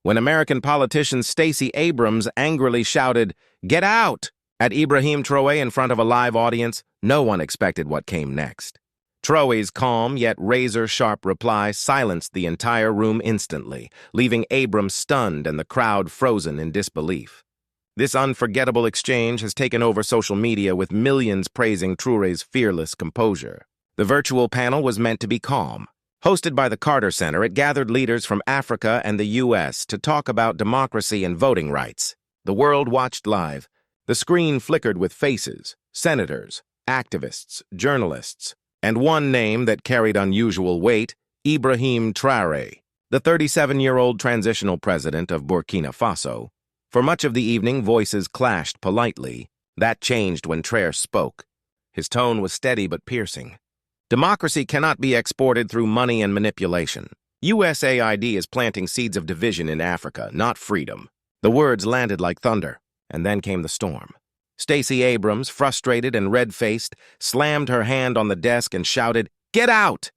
when American politician Stacey Abrams angrily shouted, "Get out!" at Ibrahim Traore in front of a live audience. No one expected what came next. Traore's calm yet razor-sharp reply silenced the entire room instantly, leaving Abrams stunned and the crowd frozen in disbelief. This unforgettable exchange has taken over social media, with millions praising Traore's fearless composure. The virtual panel was meant to be calm. Hosted by the Carter Center, it gathered leaders from Africa and the U.S. to talk about democracy and voting rights. The world watched live. The screen flickered with faces, senators, activists, journalists, and one name that carried unusual weight: Ibrahim Traore, the 37-year-old transitional president of Burkina Faso. For much of the evening, voices clashed politely. That changed when Traore spoke. His tone was steady but piercing. Democracy cannot be exported through money and manipulation. USAID is planting seeds of division in Africa, not freedom. The words landed like thunder, and then came the storm. Stacey Abrams, frustrated and red-faced, slammed her hand on the desk and shouted, "Get out!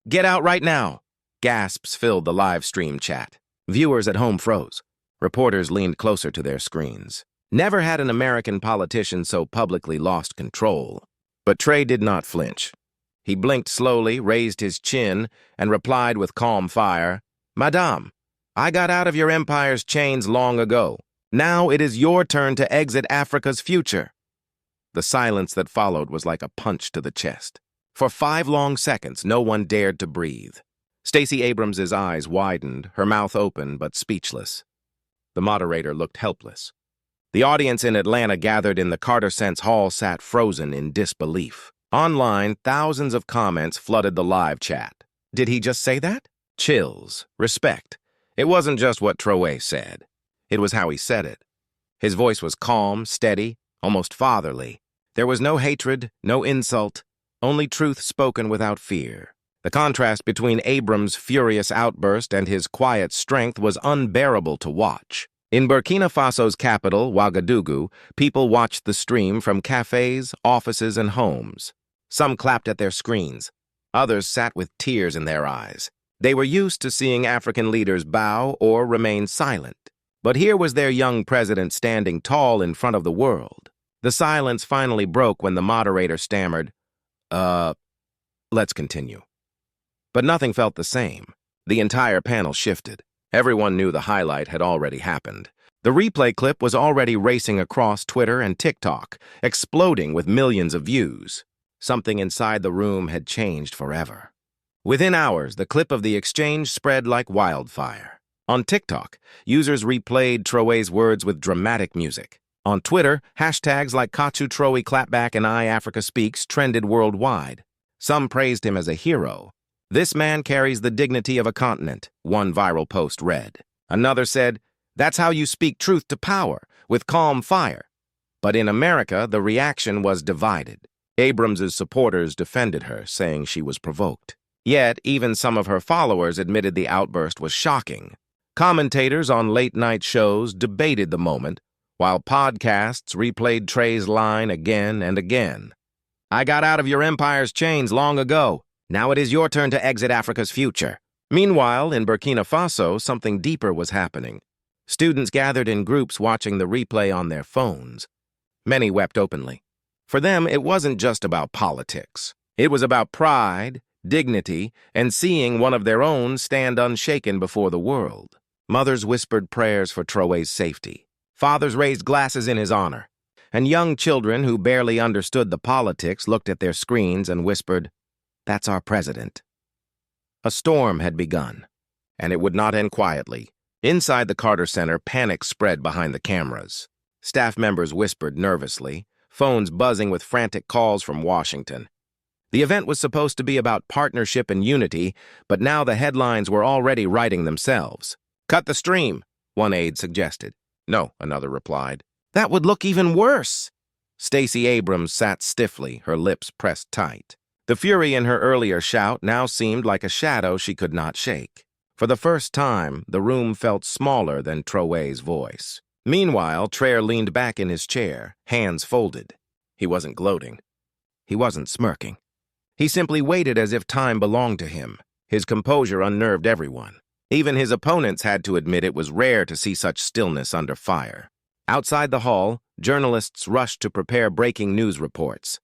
Get out right now!" Gasps filled the live stream chat. Viewers at home froze. Reporters leaned closer to their screens. Never had an American politician so publicly lost control. But Traore did not flinch. He blinked slowly, raised his chin, and replied with calm fire, "Madame, I got out of your empire's chains long ago. Now it is your turn to exit Africa's future." The silence that followed was like a punch to the chest. For 5 long seconds, no one dared to breathe. Stacey Abrams' eyes widened, her mouth open but speechless. The moderator looked helpless. The audience in Atlanta gathered in the Carter Center hall sat frozen in disbelief. Online, thousands of comments flooded the live chat. Did he just say that? Chills, respect. It wasn't just what Traore said. It was how he said it. His voice was calm, steady, almost fatherly. There was no hatred, no insult, only truth spoken without fear. The contrast between Abrams' furious outburst and his quiet strength was unbearable to watch. In Burkina Faso's capital, Ouagadougou, people watched the stream from cafes, offices, and homes. Some clapped at their screens. Others sat with tears in their eyes. They were used to seeing African leaders bow or remain silent. But here was their young president standing tall in front of the world. The silence finally broke when the moderator stammered, let's continue." But nothing felt the same. The entire panel shifted. Everyone knew the highlight had already happened. The replay clip was already racing across Twitter and TikTok, exploding with millions of views. Something inside the room had changed forever. Within hours, the clip of the exchange spread like wildfire. On TikTok, users replayed Traore's words with dramatic music. On Twitter, hashtags like Kachu Traore Clapback and I Africa Speaks trended worldwide. Some praised him as a hero. "This man carries the dignity of a continent," one viral post read. Another said, "That's how you speak truth to power, with calm fire." But in America, the reaction was divided. Abrams' supporters defended her, saying she was provoked. Yet, even some of her followers admitted the outburst was shocking. Commentators on late-night shows debated the moment, while podcasts replayed Traore's line again and again. "I got out of your empire's chains long ago. Now it is your turn to exit Africa's future." Meanwhile, in Burkina Faso, something deeper was happening. Students gathered in groups watching the replay on their phones. Many wept openly. For them, it wasn't just about politics. It was about pride, dignity, and seeing one of their own stand unshaken before the world. Mothers whispered prayers for Traore's safety. Fathers raised glasses in his honor. And young children who barely understood the politics looked at their screens and whispered, "That's our president." A storm had begun, and it would not end quietly. Inside the Carter Center, panic spread behind the cameras. Staff members whispered nervously, phones buzzing with frantic calls from Washington. The event was supposed to be about partnership and unity, but now the headlines were already writing themselves. "Cut the stream," one aide suggested. "No," another replied. "That would look even worse." Stacey Abrams sat stiffly, her lips pressed tight. The fury in her earlier shout now seemed like a shadow she could not shake. For the first time, the room felt smaller than Traore's voice. Meanwhile, Traore leaned back in his chair, hands folded. He wasn't gloating. He wasn't smirking. He simply waited as if time belonged to him. His composure unnerved everyone. Even his opponents had to admit it was rare to see such stillness under fire. Outside the hall, journalists rushed to prepare breaking news reports.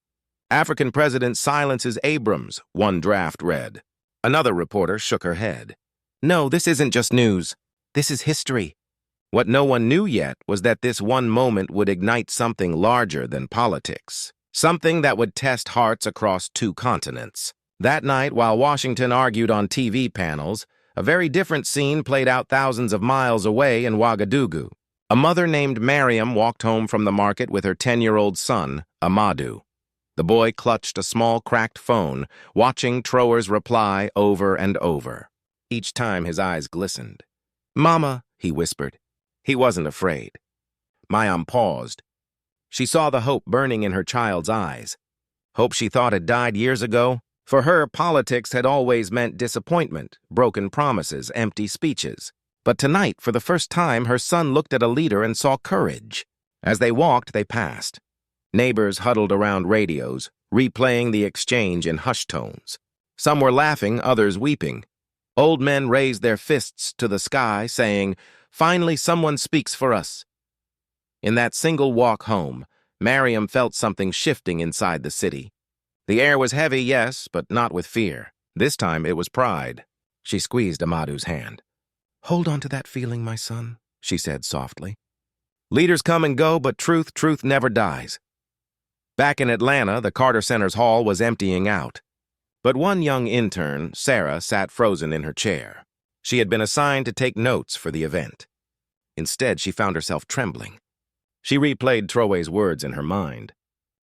"African president silences Abrams," one draft read. Another reporter shook her head. "No, this isn't just news. This is history." What no one knew yet was that this one moment would ignite something larger than politics. Something that would test hearts across 2 continents. That night, while Washington argued on TV panels, a very different scene played out thousands of miles away in Ouagadougou. A mother named Mariam walked home from the market with her 10-year-old son, Amadou. The boy clutched a small cracked phone, watching Traore's reply over and over. Each time his eyes glistened. "Mama," he whispered. He wasn't afraid. Mariam paused. She saw the hope burning in her child's eyes. Hope she thought had died years ago. For her, politics had always meant disappointment, broken promises, empty speeches. But tonight, for the first time, her son looked at a leader and saw courage. As they walked, they passed. Neighbors huddled around radios, replaying the exchange in hushed tones. Some were laughing, others weeping. Old men raised their fists to the sky, saying, "Finally, someone speaks for us." In that single walk home, Mariam felt something shifting inside the city. The air was heavy, yes, but not with fear. This time it was pride. She squeezed Amadou's hand. "Hold on to that feeling, my son," she said softly. "Leaders come and go, but truth never dies." Back in Atlanta, the Carter Center's hall was emptying out. But one young intern, Sarah, sat frozen in her chair. She had been assigned to take notes for the event. Instead, she found herself trembling. She replayed Traore's words in her mind.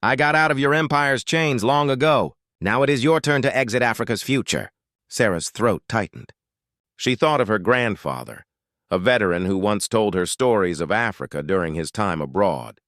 "I got out of your empire's chains long ago. Now it is your turn to exit Africa's future." Sarah's throat tightened. She thought of her grandfather, a veteran who once told her stories of Africa during his time abroad.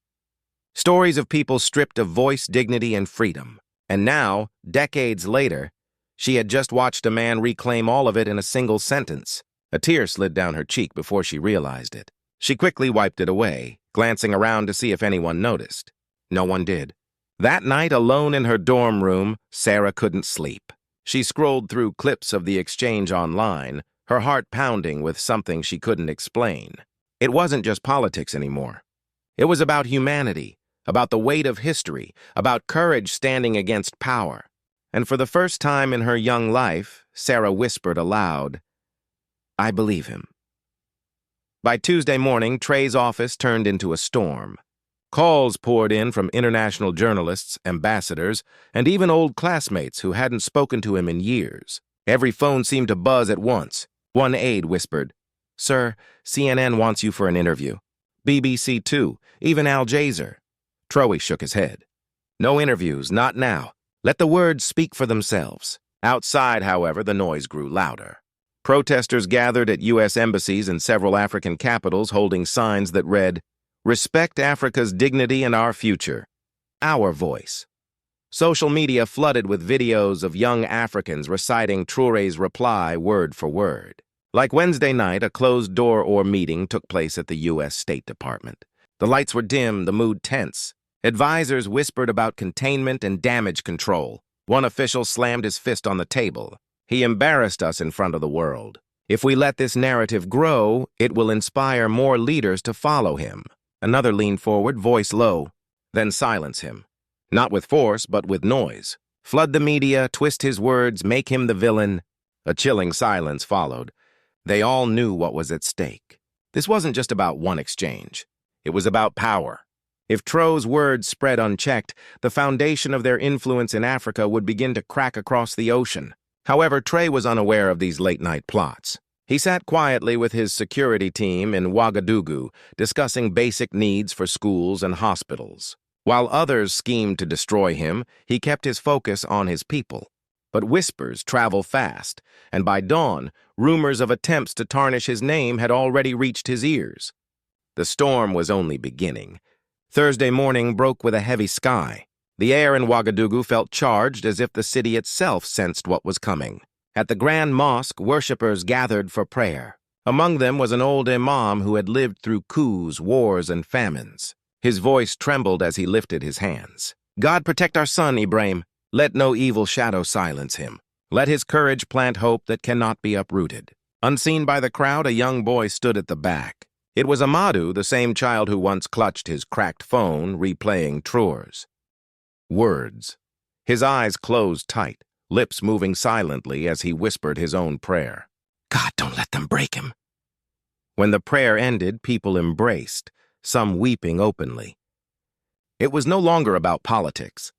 Stories of people stripped of voice, dignity, and freedom. And now, decades later, she had just watched a man reclaim all of it in a single sentence. A tear slid down her cheek before she realized it. She quickly wiped it away, glancing around to see if anyone noticed. No one did. That night, alone in her dorm room, Sarah couldn't sleep. She scrolled through clips of the exchange online, her heart pounding with something she couldn't explain. It wasn't just politics anymore. It was about humanity, about the weight of history, about courage standing against power. And for the first time in her young life, Sarah whispered aloud, "I believe him." By Tuesday morning, Trey's office turned into a storm. Calls poured in from international journalists, ambassadors, and even old classmates who hadn't spoken to him in years. Every phone seemed to buzz at once. One aide whispered, "Sir, CNN wants you for an interview. BBC too, even Al Jazeera." Traore shook his head. "No interviews, not now. Let the words speak for themselves." Outside, however, the noise grew louder. Protesters gathered at U.S. embassies in several African capitals holding signs that read, "Respect Africa's dignity and our future. Our voice." Social media flooded with videos of young Africans reciting Traore's reply word for word. Like Wednesday night, a closed-door meeting took place at the U.S. State Department. The lights were dim, the mood tense. Advisors whispered about containment and damage control. One official slammed his fist on the table. "He embarrassed us in front of the world. If we let this narrative grow, it will inspire more leaders to follow him." Another leaned forward, voice low. "Then silence him. Not with force, but with noise. Flood the media, twist his words, make him the villain." A chilling silence followed. They all knew what was at stake. This wasn't just about one exchange. It was about power. If Traore's words spread unchecked, the foundation of their influence in Africa would begin to crack across the ocean. However, Traore was unaware of these late-night plots. He sat quietly with his security team in Ouagadougou, discussing basic needs for schools and hospitals. While others schemed to destroy him, he kept his focus on his people. But whispers travel fast, and by dawn, rumors of attempts to tarnish his name had already reached his ears. The storm was only beginning. Thursday morning broke with a heavy sky. The air in Ouagadougou felt charged as if the city itself sensed what was coming. At the Grand Mosque, worshippers gathered for prayer. Among them was an old imam who had lived through coups, wars, and famines. His voice trembled as he lifted his hands. "God protect our son, Ibrahim. Let no evil shadow silence him. Let his courage plant hope that cannot be uprooted." Unseen by the crowd, a young boy stood at the back. It was Amadou, the same child who once clutched his cracked phone, replaying Traore's words. His eyes closed tight, lips moving silently as he whispered his own prayer. God, don't let them break him. When the prayer ended, people embraced, some weeping openly. It was no longer about politics.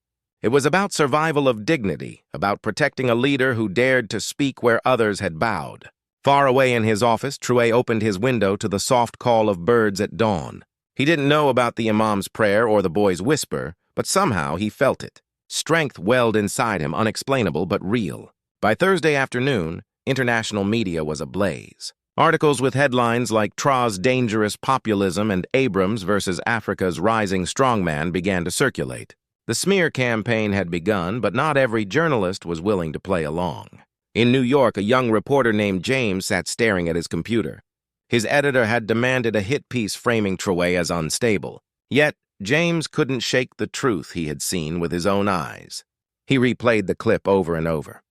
It was about survival of dignity, about protecting a leader who dared to speak where others had bowed. Far away in his office, Traore opened his window to the soft call of birds at dawn. He didn't know about the imam's prayer or the boy's whisper, but somehow he felt it. Strength welled inside him, unexplainable but real. By Thursday afternoon, international media was ablaze. Articles with headlines like Traore's dangerous populism and Abrams versus Africa's rising strongman began to circulate. The smear campaign had begun, but not every journalist was willing to play along. In New York, a young reporter named James sat staring at his computer. His editor had demanded a hit piece framing Traore as unstable. Yet, James couldn't shake the truth he had seen with his own eyes. He replayed the clip over and over.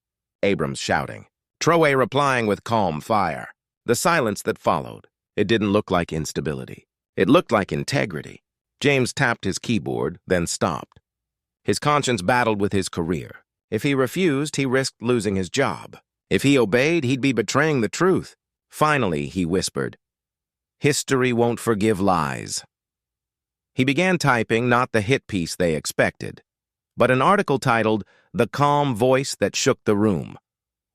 Abrams shouting, Traore replying with calm fire. The silence that followed, it didn't look like instability. It looked like integrity. James tapped his keyboard, then stopped. His conscience battled with his career. If he refused, he risked losing his job. If he obeyed, he'd be betraying the truth. Finally, he whispered, History won't forgive lies. He began typing not the hit piece they expected, but an article titled, The Calm Voice That Shook the Room.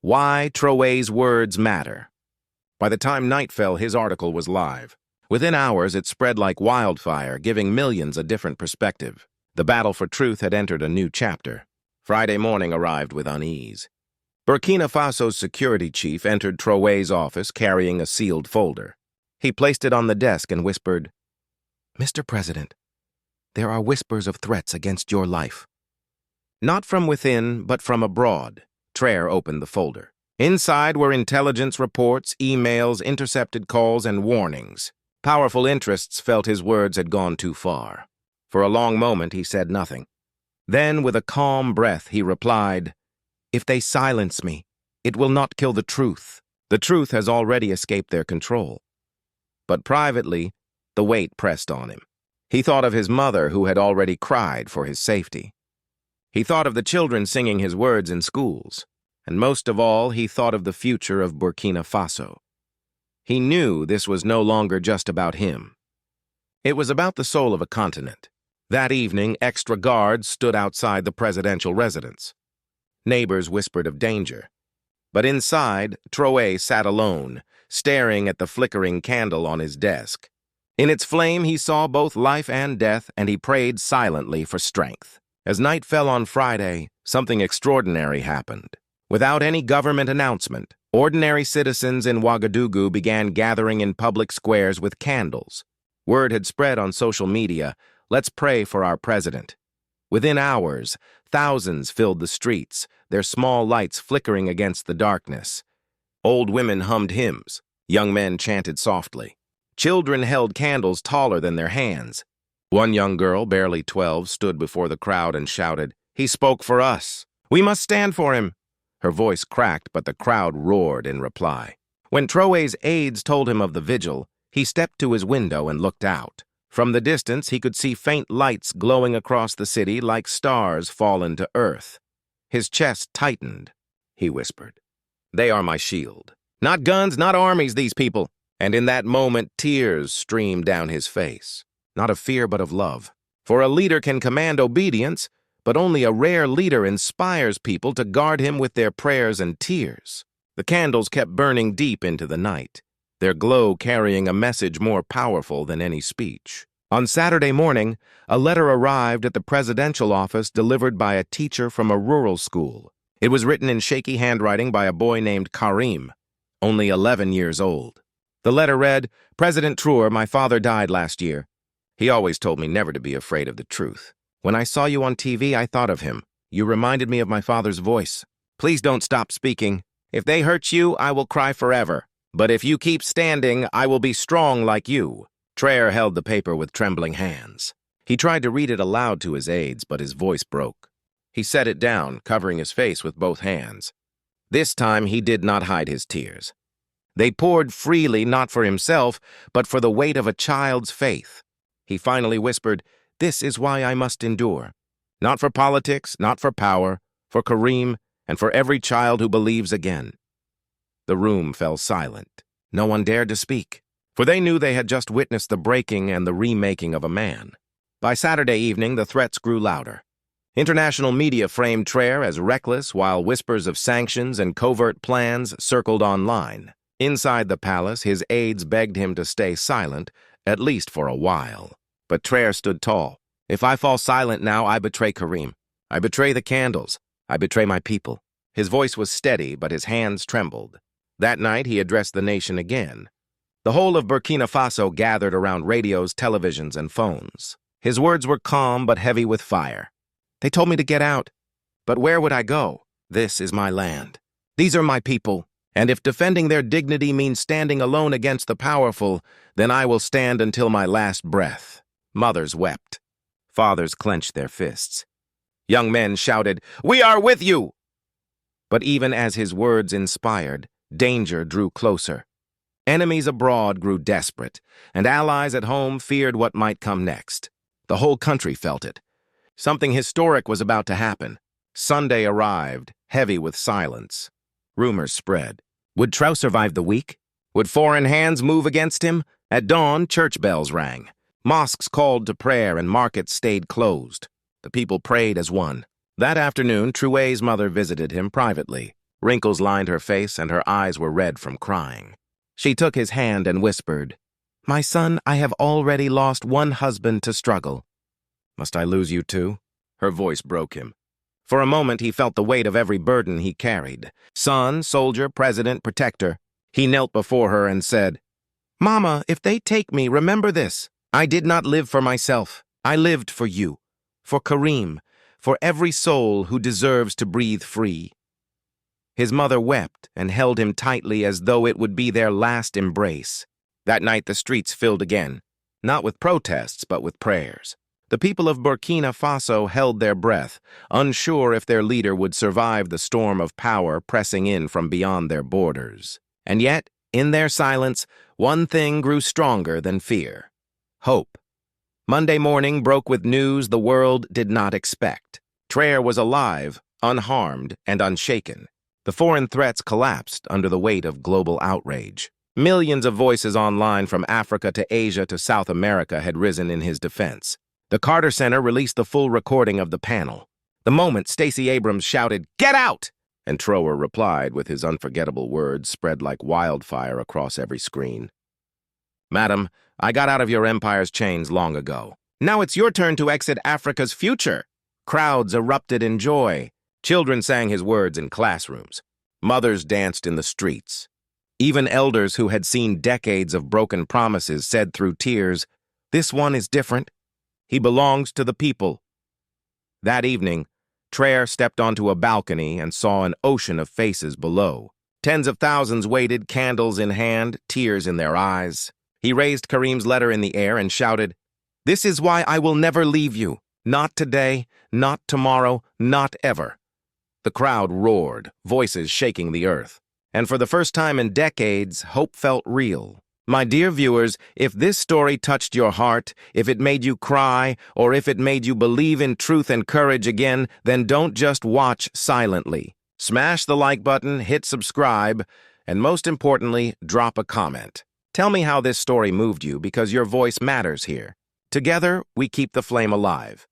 Why Traore's Words Matter. By the time night fell, his article was live. Within hours, it spread like wildfire, giving millions a different perspective. The battle for truth had entered a new chapter. Friday morning arrived with unease. Burkina Faso's security chief entered Traore's office carrying a sealed folder. He placed it on the desk and whispered, Mr. President, there are whispers of threats against your life. Not from within, but from abroad. Traore opened the folder. Inside were intelligence reports, emails, intercepted calls, and warnings. Powerful interests felt his words had gone too far. For a long moment, he said nothing. Then, with a calm breath, he replied, If they silence me, it will not kill the truth. The truth has already escaped their control. But privately, the weight pressed on him. He thought of his mother, who had already cried for his safety. He thought of the children singing his words in schools. And most of all, he thought of the future of Burkina Faso. He knew this was no longer just about him. It was about the soul of a continent. That evening, extra guards stood outside the presidential residence. Neighbors whispered of danger. But inside, Traore sat alone, staring at the flickering candle on his desk. In its flame, he saw both life and death, and he prayed silently for strength. As night fell on Friday, something extraordinary happened. Without any government announcement, ordinary citizens in Ouagadougou began gathering in public squares with candles. Word had spread on social media, let's pray for our president. Within hours, thousands filled the streets, their small lights flickering against the darkness. Old women hummed hymns, young men chanted softly. Children held candles taller than their hands. One young girl, barely 12, stood before the crowd and shouted, He spoke for us. We must stand for him. Her voice cracked, but the crowd roared in reply. When Traore's aides told him of the vigil, he stepped to his window and looked out. From the distance, he could see faint lights glowing across the city like stars fallen to earth. His chest tightened. He whispered, They are my shield. Not guns, not armies, these people. And in that moment, tears streamed down his face. Not of fear, but of love. For a leader can command obedience, but only a rare leader inspires people to guard him with their prayers and tears. The candles kept burning deep into the night, their glow carrying a message more powerful than any speech. On Saturday morning, a letter arrived at the presidential office delivered by a teacher from a rural school. It was written in shaky handwriting by a boy named Karim, only 11 years old. The letter read, President Traore, my father died last year. He always told me never to be afraid of the truth. When I saw you on TV, I thought of him. You reminded me of my father's voice. Please don't stop speaking. If they hurt you, I will cry forever. But if you keep standing, I will be strong like you. Traore held the paper with trembling hands. He tried to read it aloud to his aides, but his voice broke. He set it down, covering his face with both hands. This time, he did not hide his tears. They poured freely not for himself, but for the weight of a child's faith. He finally whispered, "This is why I must endure. Not for politics, not for power, for Kareem and for every child who believes again." The room fell silent. No one dared to speak, for they knew they had just witnessed the breaking and the remaking of a man. By Saturday evening, the threats grew louder. International media framed Traore as reckless, while whispers of sanctions and covert plans circled online. Inside the palace, his aides begged him to stay silent, at least for a while. But Traore stood tall. "If I fall silent now, I betray Kareem. I betray the candles. I betray my people." His voice was steady, but his hands trembled. That night, he addressed the nation again. The whole of Burkina Faso gathered around radios, televisions, and phones. His words were calm but heavy with fire. "They told me to get out. But where would I go? This is my land. These are my people. And if defending their dignity means standing alone against the powerful, then I will stand until my last breath." Mothers wept. Fathers clenched their fists. Young men shouted, "We are with you!" But even as his words inspired, danger drew closer. Enemies abroad grew desperate, and allies at home feared what might come next. The whole country felt it. Something historic was about to happen. Sunday arrived, heavy with silence. Rumors spread. Would Traore survive the week? Would foreign hands move against him? At dawn, church bells rang. Mosques called to prayer and markets stayed closed. The people prayed as one. That afternoon, Traore's mother visited him privately. Wrinkles lined her face and her eyes were red from crying. She took his hand and whispered, "My son, I have already lost one husband to struggle." "Must I lose you too?" Her voice broke him. For a moment, he felt the weight of every burden he carried. Son, soldier, president, protector. He knelt before her and said, "Mama, if they take me, remember this. I did not live for myself. I lived for you, for Kareem, for every soul who deserves to breathe free." His mother wept and held him tightly as though it would be their last embrace. That night the streets filled again, not with protests but with prayers. The people of Burkina Faso held their breath, unsure if their leader would survive the storm of power pressing in from beyond their borders. And yet, in their silence, one thing grew stronger than fear: hope. Monday morning broke with news the world did not expect. Traore was alive, unharmed, and unshaken. The foreign threats collapsed under the weight of global outrage. Millions of voices online from Africa to Asia to South America had risen in his defense. The Carter Center released the full recording of the panel. The moment Stacey Abrams shouted, "Get out!" and Traore replied with his unforgettable words spread like wildfire across every screen. "Madam, I got out of your empire's chains long ago. Now it's your turn to exit Africa's future." Crowds erupted in joy. Children sang his words in classrooms. Mothers danced in the streets. Even elders who had seen decades of broken promises said through tears, "This one is different. He belongs to the people." That evening, Traore stepped onto a balcony and saw an ocean of faces below. Tens of thousands waited, candles in hand, tears in their eyes. He raised Kareem's letter in the air and shouted, "This is why I will never leave you. Not today, not tomorrow, not ever." The crowd roared, voices shaking the earth. And for the first time in decades, hope felt real. My dear viewers, if this story touched your heart, if it made you cry, or if it made you believe in truth and courage again, then don't just watch silently. Smash the like button, hit subscribe, and most importantly, drop a comment. Tell me how this story moved you, because your voice matters here. Together, we keep the flame alive.